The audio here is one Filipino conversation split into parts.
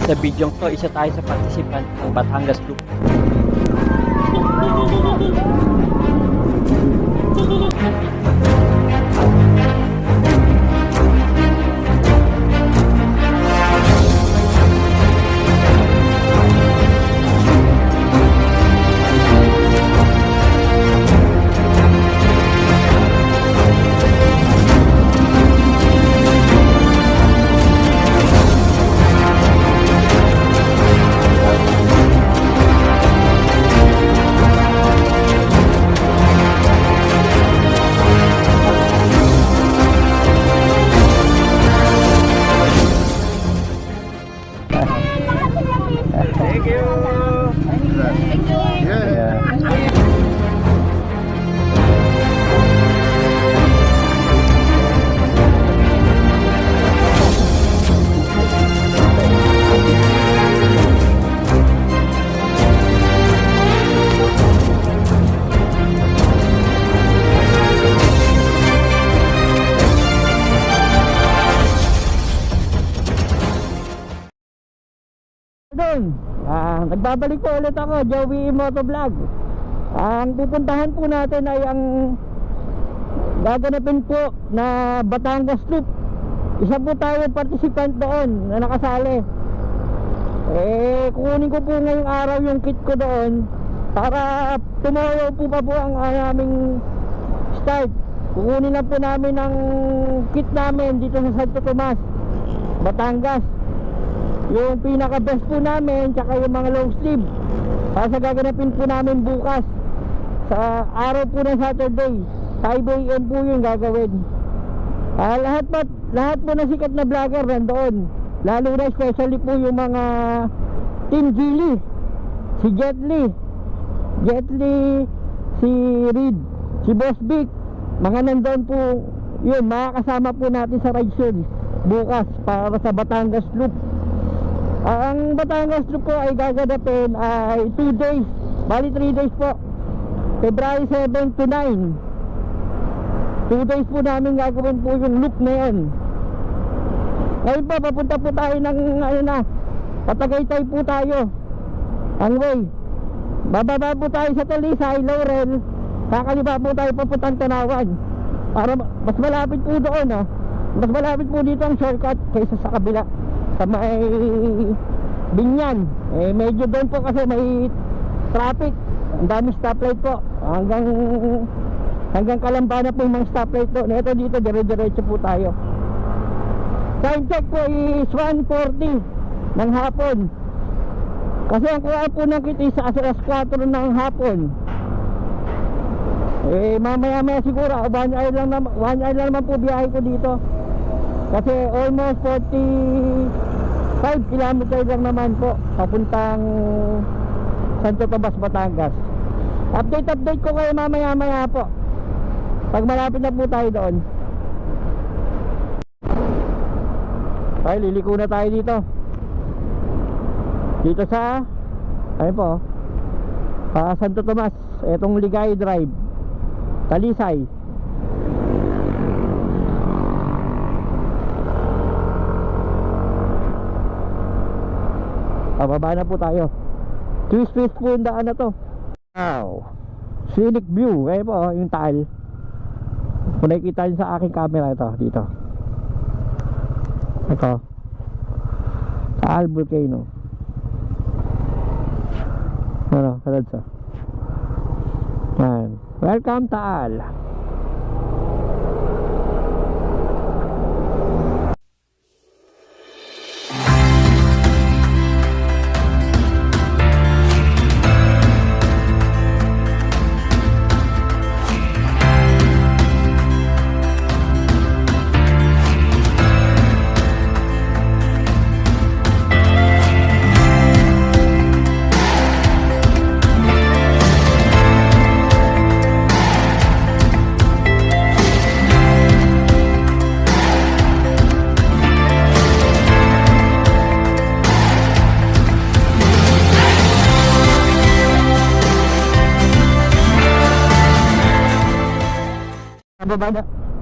Sa video to, isa tayo sa participant ng Batangas Loop. Thank you. Nagbabalik po ulit ako, Joey Motovlog. Ang pupuntahan po natin ay ang gaganapin po na Batangas Loop. Isa po tayo participant doon na nakasali. Kukunin ko po ngayong araw yung kit ko doon para tomorrow po pa po ang aming start. Kukunin lang po namin ang kit namin dito sa Santo Tomas, Batangas. Yung pinaka best po namin, tsaka yung mga long sleeve para sa gaganapin po namin bukas sa araw po ng Saturday. 5 AM po yung gagawin. Lahat po na sikat na vlogger nandoon, lalo na especially po yung mga Team Gili, si Jet Li, si Reed, si Boss Vic, mga nandoon po yun, makakasama po natin sa rides yun bukas para sa Batangas Loop. Ang Batangas Loop po ay gaganapin ay 2 days, bali 3 days po, February 7 to 9. 2 days po namin gagawin po yung loop na yun. Ngayon po papunta po tayo ng Patagaytay po tayo ang way. Bababa po tayo sa Talisay, Laurel, kakaliba po tayo papuntang Tanawan para mas malapit po doon. Mas malapit po dito ang shortcut kaysa sa kabila sa may Binyan. Medyo doon po kasi may traffic, ang dami stoplight po hanggang Kalamba na po yung mga stoplight po. Ito dito dire-diretso po tayo. Time check po is 1:40 ng hapon kasi ang kuha po ng kit is alas 4 ng hapon. Mamaya siguro 1 hour lang naman po biyahe ko dito kasi almost 45 kilometer lang naman po papuntang Santo Tomas, Batangas. Update ko kayo mamaya po pag malapit na po tayo doon. Ay, liliko na tayo dito sa ayun po Santo Tomas, etong Ligay Drive, Talisay. Pababa na po tayo. Twist po yung daan na to. Wow, scenic view. Ayun po yung Taal. Kung nakikita nyo sa aking camera, ito dito, ito Taal Volcano. Kalad sa yan. Welcome Taal.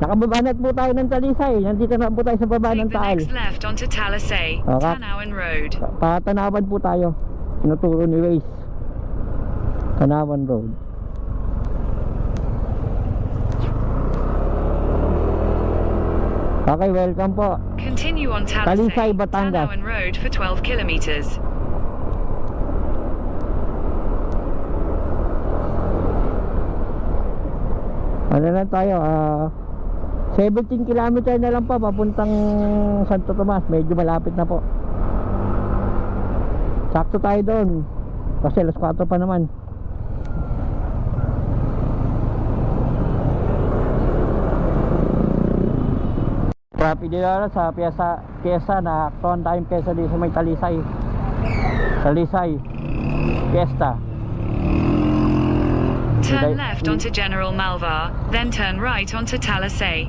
Nakababanat po tayo ng Talisay. Nandito na po tayo sa baba ng Take the Taal. next left onto Talisay, Okay. Tanawan Road. Patanawan po tayo. Tinuturo ni Waze. Tanawan Road. Okay, welcome po. Continue on Talisay, Talisay, Batangas. Tanawan Road for 12 kilometers. Ano lang tayo, 17 kilometer na lang po papuntang Santo Tomas. Medyo malapit na po. Sakto tayo doon. Kasi alas 4 pa naman. Traffic dito sa Piesta na aktuan tayong Piesta dito sa may Talisay. Talisay Piesta. Turn left onto General Malvar, then turn right onto Talisay.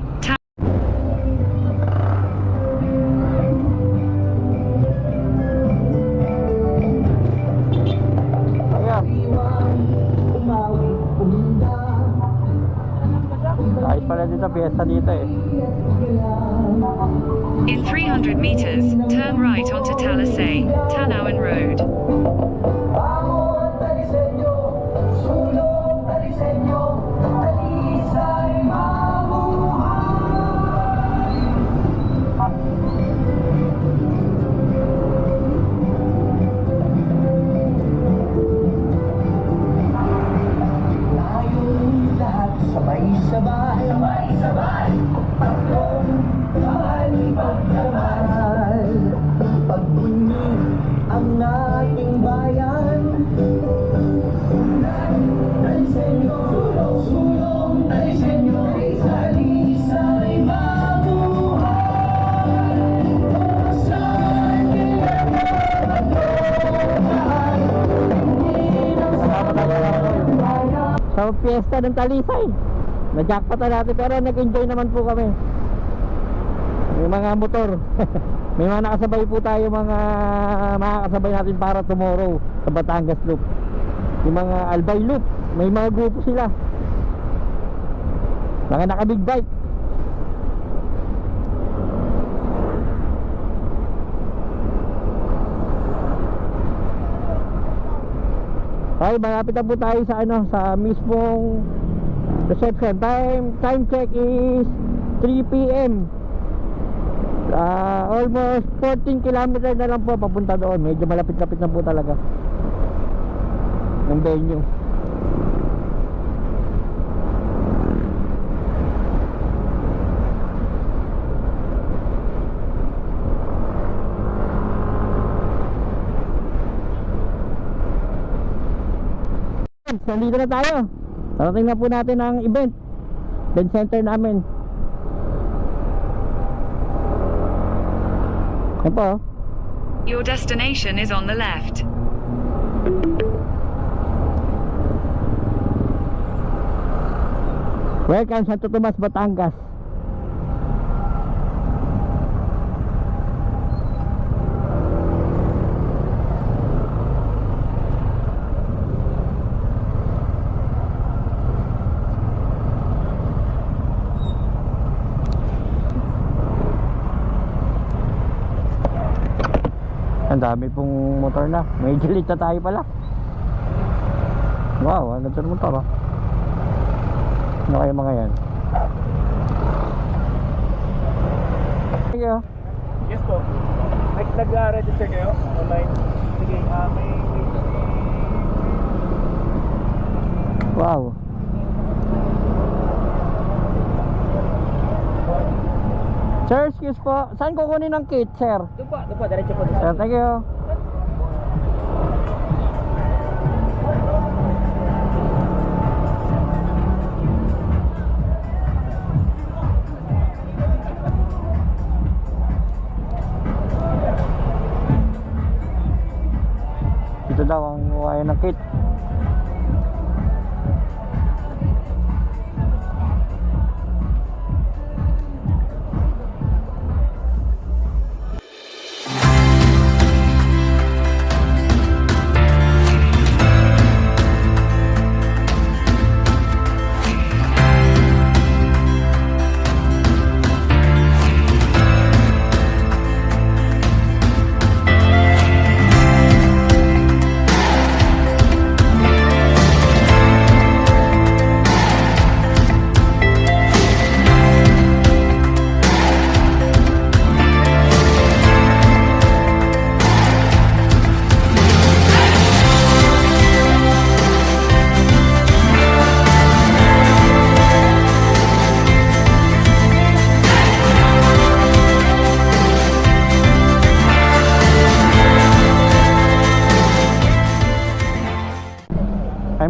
Ayan. Ayos pala dito, Piesta dito eh. In 300 meters, turn right onto Talisay, Tanawan Road. Sabay-sabay, tatlong mahal pagkamahal. Pagbunyi ang ating bayan. Talisenyo, sulong Talisenyo, Talisay mabuhay. Saan Sa Piesta ng Talisay. Na-jackpot na natin pero nag-enjoy naman po kami. May mga motor. May mga nakasabay po tayo, mga makakasabay natin para tomorrow sa Batangas Loop. Yung mga Albay Loop, may mga grupo sila. Mga naka-big bike. Okay, malapit na po tayo sa sa mismong reception. Time check is 3 PM. Almost 14 kilometers na lang po papunta doon. Medyo malapit-lapit na po talaga ng venue. Nandito na tayo. Tarating na po natin ang event center namin. Yan po. Your destination is on the left. Welcome Santo Tomas, Batangas. Ang dami pong motor na. May gilit na tayo pala. Wow, ano ito ng motor oh. Ano kayo mga yan? Thank you. Yes po. Nag-register kayo online? Sige, may Wow. Sir, excuse po. Saan kukunin ng kit, sir? Doon po, diretso po. Sir, thank you. Ito daw ang wire ng kit.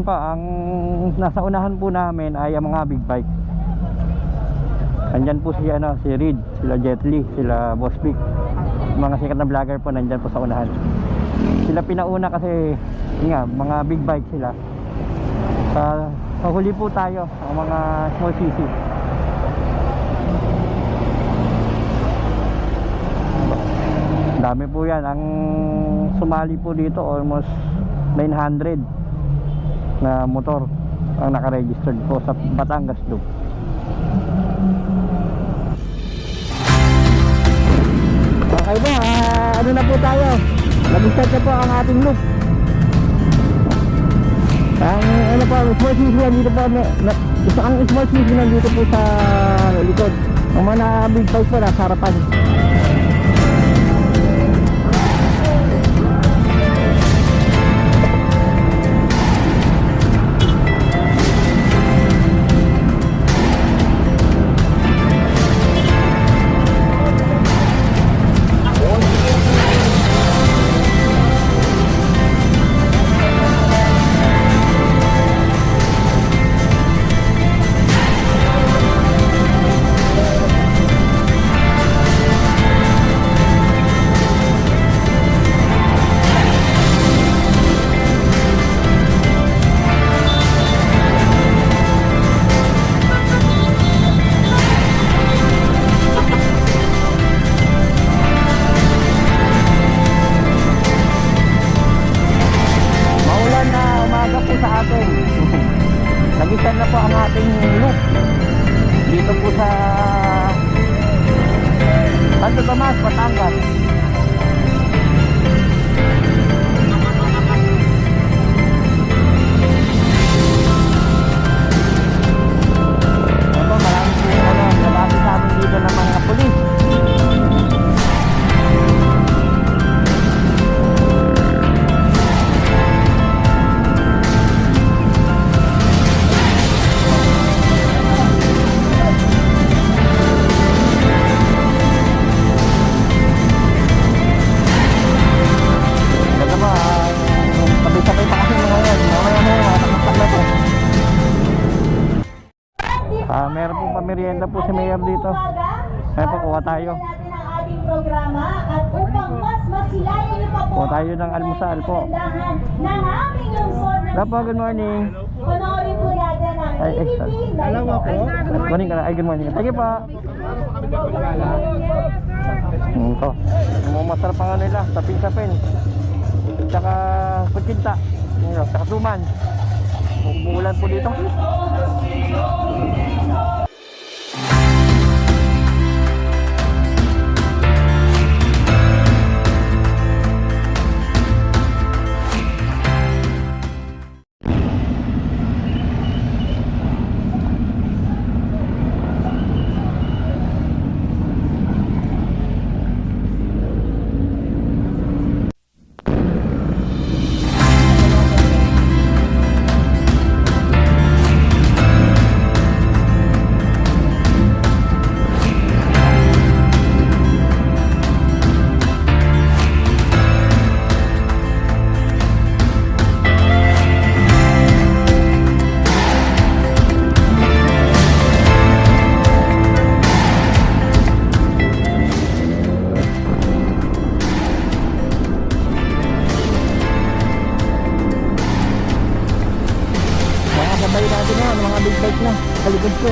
Ayan pa, ang nasa unahan po namin ay ang mga big bike. Andyan po si Reed, sila Jet Li, sila Boss Vic. Mga sikat na vlogger po nandyan po sa unahan. Sila pinauna kasi yun nga, mga big bike sila. Sa huli po tayo, ang mga small cc. Dami po yan. Ang sumali po dito almost 900 na motor ang nakaregistered po sa Batangas Loop. Okay ba? Ano na po tayo? Nag-start na po ang ating loop. Ang ano po, small cc nandito po, ang small cc nandito po sa likod. Ang mga big bike po nasa harapan. Nagisan na po ang ating loop dito po sa Santo Tomas, Batangas. Ito, maraming po nalapit sa amin dito ng mga pulis. Meron pong pamerienda po si Mayor dito. Ayan po, kuha tayo. Natin ang ating programa at upang mas masilayan niyo pa po Kuha tayo ng almusal po. ng aming lungsod ng Hello po, good morning. panoorin po natin ang Ay, ABP. Dalawa po. Good morning ka na. Ay, good morning. Thank you po. Ito. Yung masarap ang nila, sapin-sapin. Tsaka pagkinta. Tsaka suman. Umuulan po dito. Sabay natin na, mga big bike na sa likod ko.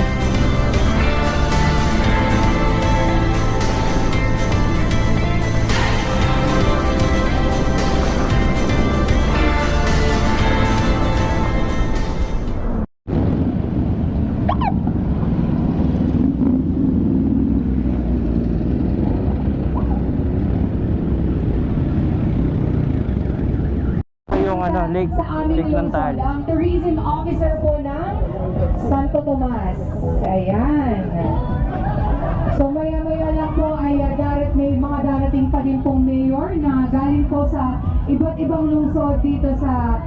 Lake ng Taal. Ang tourism officer po ng Santo Tomas. Ayan. So maya-maya lang po ay may mga darating pa din pong mayor na galing po sa iba't ibang lungsod dito sa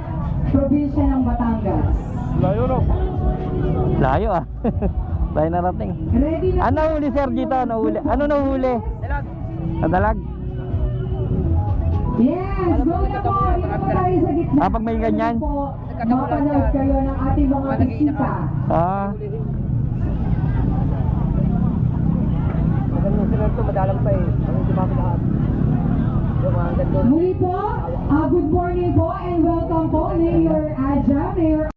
probinsya ng Batangas. Layo no? Layo ah. Tayo narating. Ready na Ano huli sir dito? Ano huli? Ano nahuli? Dalag. Sa dalag? Yes, go na po. Dito po tayo sa gitna. Ah, pag may ganyan? Po, mapanood kayo ng ating mga bisita. Ah, Ganun sila ito, madalang pa eh. Ang dumami lahat. Yung mga ganun. Muli po, good morning po and welcome po, Mayor Adja, Mayor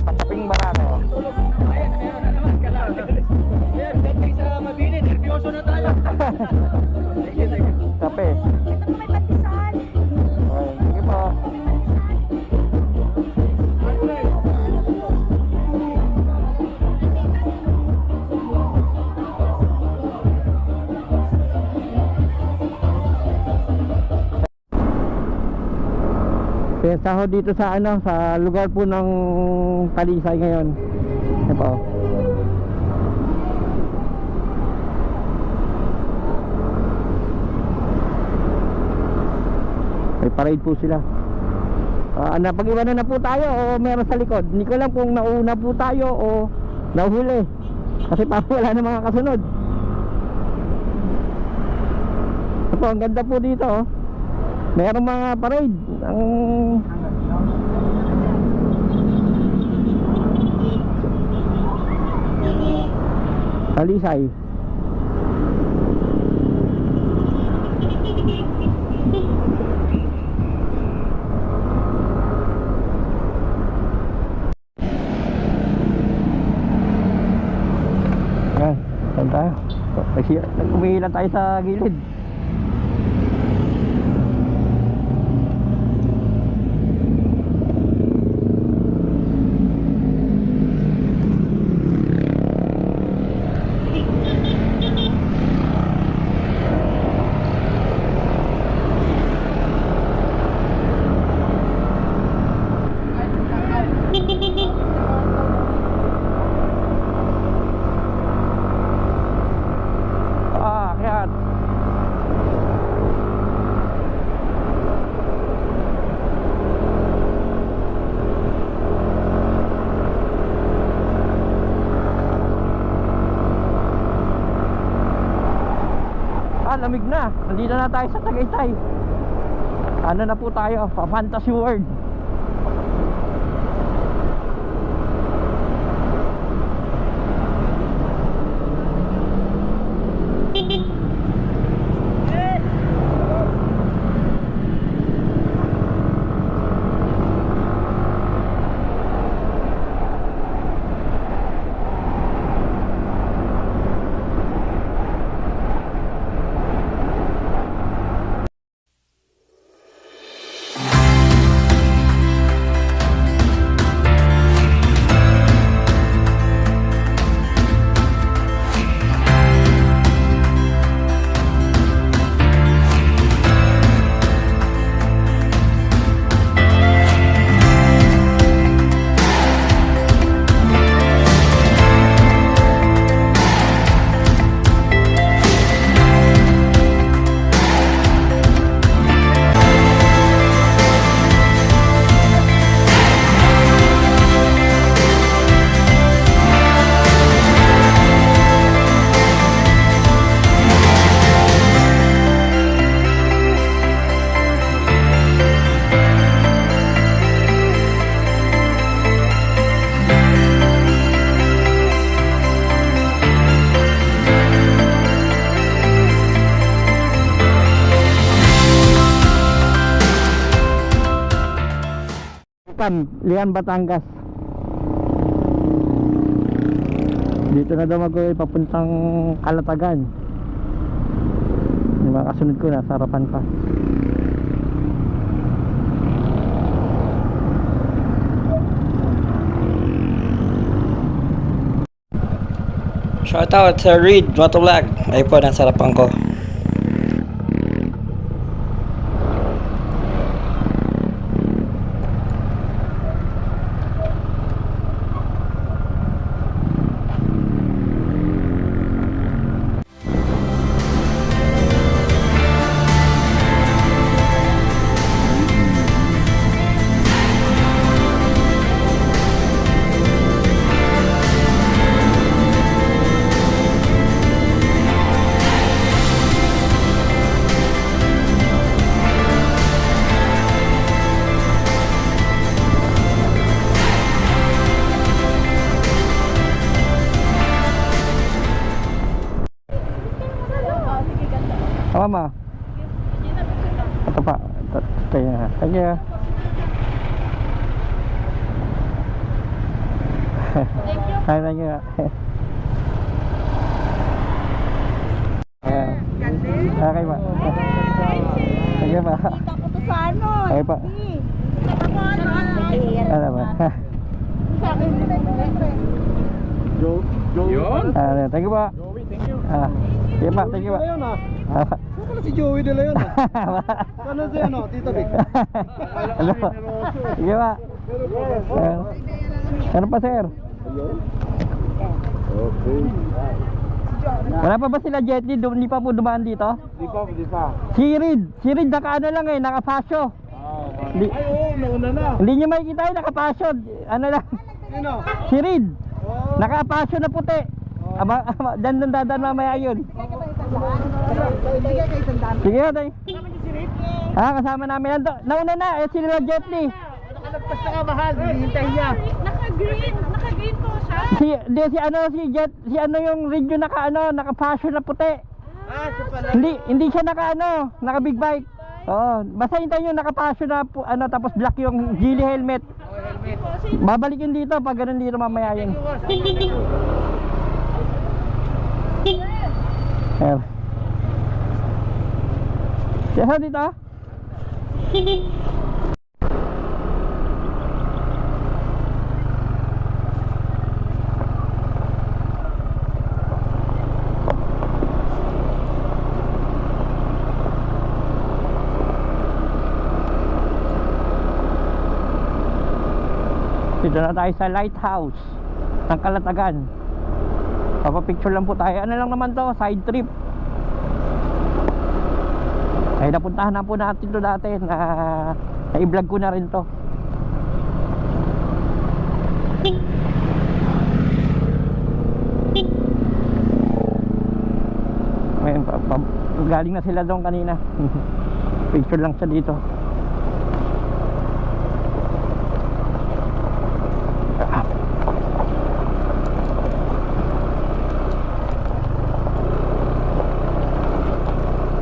pataping marami. Oh. Kape. Ay, sige po. Pesta ho dito sa ano, sa lugar po ng Talisay ngayon. Ito po. May parade po sila. Napag-iwanan na po tayo o meron sa likod. Hindi ko alam kung nauna po tayo o nahuli. Kasi parang wala na mga kasunod. Ito po, ang ganda po dito. Oh. Meron mga parade. Ang Talisay. Yan, saan tayo? Umiilan tayo sa gilid. Yan. Lamig na. Nandito na tayo sa Tagaytay. Ano na po tayo? Fantasy World. Lian, Batangas. Dito na daw mag-uwi papuntang Kalatagan. Yung mga kasunod ko nasa harapan pa. Shoutout sa Reed Motovlog. Ay po, nasa harapan ko. Mama. Ito pa. Thank you. Thank you. Okay pa. Thank you pa. Okay pa. Ano ba? Thank you pa. Sige pa, thank you pa. Ano si Joey De Leon? Ano si ano? Tito Vic? Ano? Sige pa. Ano pa sir? Okay. Wala pa ba sila Jetly? Hindi pa po dumaan dito? Di pa. Si Reed naka ano lang eh, naka-fasyo. Ay, oo, nauna na. Hindi nyo makikita yun, naka-fasyo. Ano lang? Sino? Si Reed, naka-fasyo na puti. Dan dadan mamaya yun. Sige tayo. Kasama namin. Nauna na, sila Jetly. Nakalagpas na ka, mahal. Hinihintay niya. Naka-green po siya. Si ano yung Reed yung naka-fasyo na puti. Siya pala. Hindi siya naka big bike. Oo, basta hintayin yung naka-fasyo na tapos black yung Geely helmet. Babalik yun dito pag ganun dito mamaya yun. Ayan. Siya dito? Dito na tayo sa lighthouse ng Kalatagan. Papapicture lang po tayo. Ano lang naman to, side trip. Ay napuntahan na po natin to dati na i-vlog ko na rin to. Ngayon, galing na sila doon kanina. Picture lang siya dito.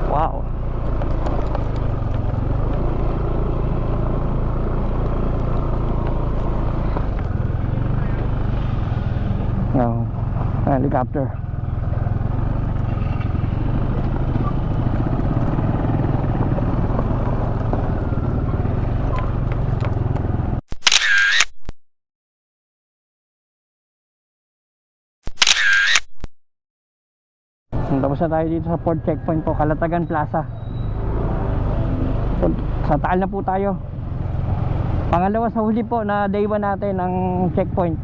Wow. No, helicopter. Tapos na tayo dito sa port checkpoint po, Kalatagan Plaza. So, sa Taal na po tayo. Pangalawa sa huli po na day 1 natin ng checkpoint.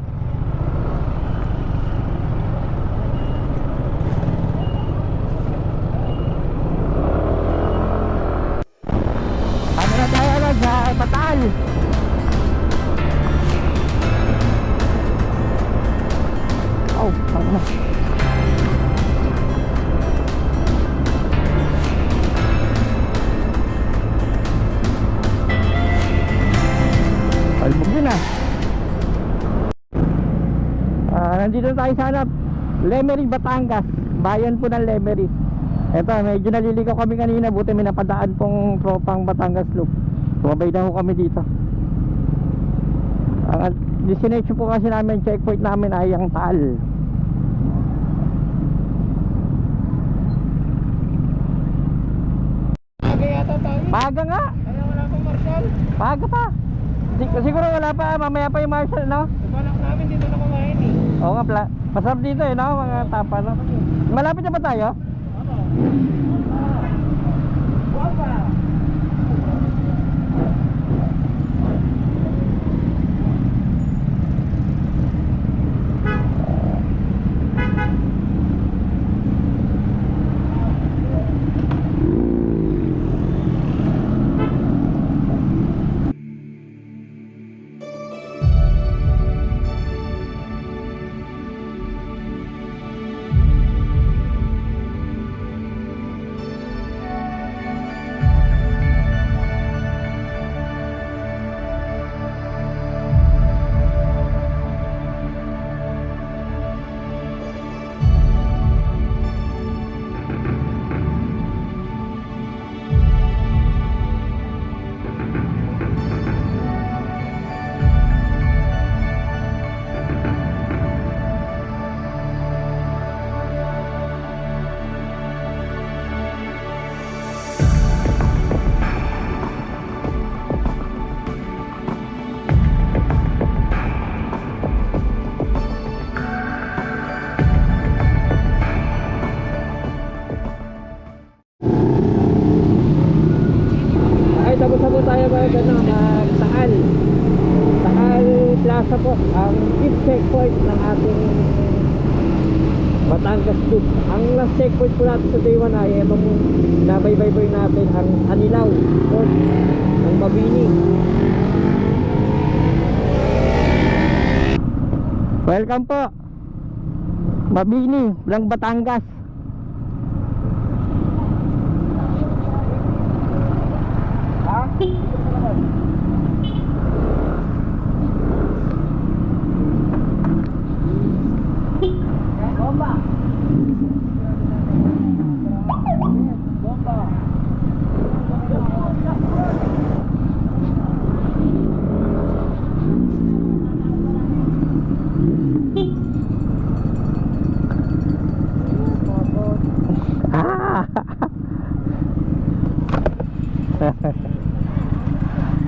Ano na tayo sa Taal? Oh, ano na. Albog din ah. Nandito tayo sa hanap Lemery, Batangas. Bayan po ng Lemery. Eto, medyo naliligaw kami kanina. Buti may napadaan pong tropang Batangas Loop. Sumabay na ho kami dito. Ang destination po kasi namin, checkpoint namin ay ang Taal. Maaga nga. Kaya wala pang marshal. Maaga pa. Siguro wala pa, mamaya pa yung marshal, no? Balak namin dito na kumain eh. Oo nga pala. Masarap dito eh, no? Mga tapa, no? Malapit na ba tayo? Ay, tapos na po tayo mga Taal Plaza po, ang fifth checkpoint ng ating Batangas Loop. Ang last checkpoint po natin sa day 1 ay itong nabaybay natin, ang Anilaw Port ng Mabini. Welcome po Mabini ng Batangas.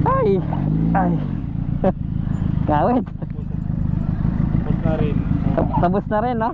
Ay kawit. Tapos na rin. Tapos na rin, no?